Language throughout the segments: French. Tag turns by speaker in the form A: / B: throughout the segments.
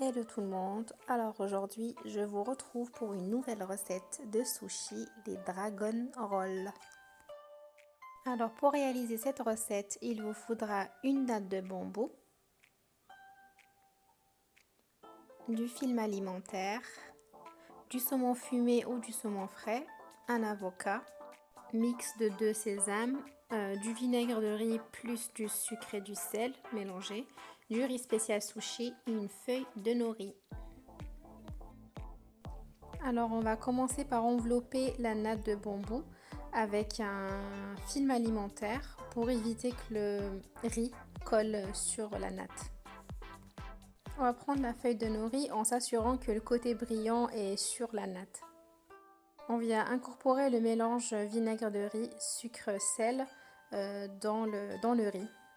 A: Hello tout le monde, alors aujourd'hui je vous retrouve pour une nouvelle recette de sushi, les Dragon Rolls. Alors pour réaliser cette recette, il vous faudra une natte de bambou, du film alimentaire, du saumon fumé ou du saumon frais, un avocat, mix de 2 sésames, du vinaigre de riz plus du sucre et du sel mélangé, du riz spécial sushi et une feuille de nori. Alors on va commencer par envelopper la natte de bambou avec un film alimentaire pour éviter que le riz colle sur la natte. On va prendre la feuille de nori en s'assurant que le côté brillant est sur la natte. On vient incorporer le mélange vinaigre de riz, sucre, sel dans le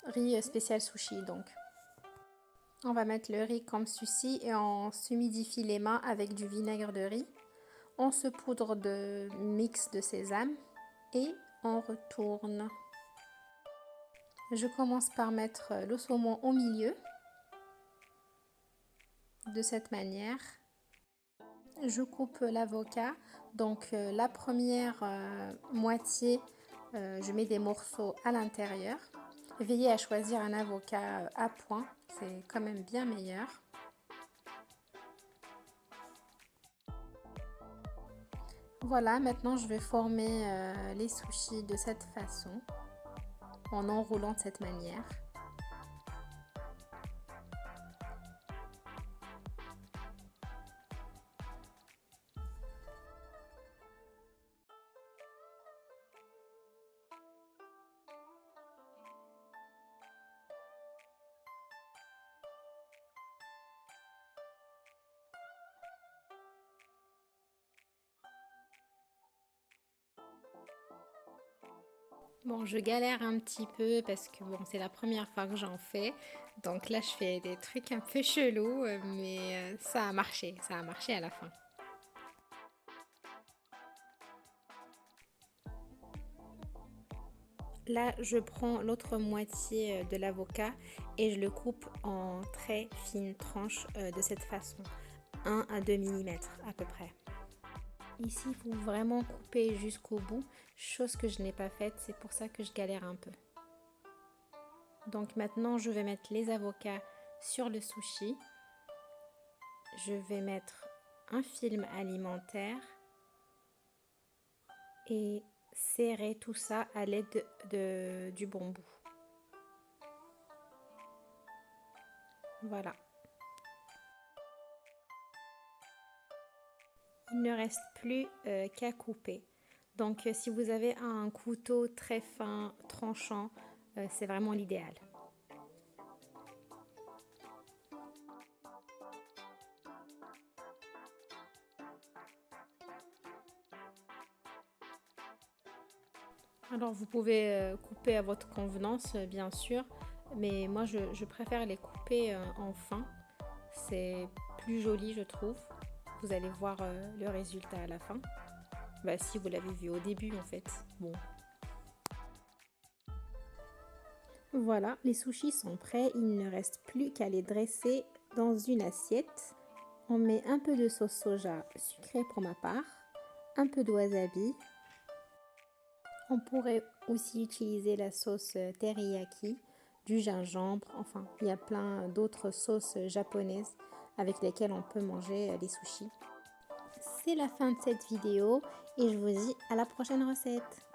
A: riz spécial sushi donc. On va mettre le riz comme ceci et on s'humidifie les mains avec du vinaigre de riz. On saupoudre de mix de sésame et on retourne. Je commence par mettre le saumon au milieu, de cette manière. Je coupe l'avocat, donc la première moitié, je mets des morceaux à l'intérieur. Veillez à choisir un avocat à point, c'est quand même bien meilleur. Voilà, maintenant je vais former les sushis de cette façon, en enroulant de cette manière. Bon, je galère un petit peu parce que bon, c'est la première fois que j'en fais. Donc là, je fais des trucs un peu chelous, mais ça a marché à la fin. Là, je prends l'autre moitié de l'avocat et je le coupe en très fines tranches de cette façon, 1 à 2 mm à peu près. Ici, il faut vraiment couper jusqu'au bout, chose que je n'ai pas faite, c'est pour ça que je galère un peu. Donc maintenant, je vais mettre les avocats sur le sushi. Je vais mettre un film alimentaire et serrer tout ça à l'aide du bambou. Voilà. Il ne reste plus qu'à couper. Donc si vous avez un couteau très fin, tranchant, c'est vraiment l'idéal. Alors vous pouvez couper à votre convenance, bien sûr, mais moi je préfère les couper en fin. C'est plus joli, je trouve. Vous allez voir le résultat à la fin. Bah, si vous l'avez vu au début en fait. Bon. Voilà, les sushis sont prêts. Il ne reste plus qu'à les dresser dans une assiette. On met un peu de sauce soja sucrée pour ma part, un peu de wasabi. On pourrait aussi utiliser la sauce teriyaki, du gingembre, enfin il y a plein d'autres sauces japonaises avec lesquelles on peut manger les sushis. C'est la fin de cette vidéo et je vous dis à la prochaine recette.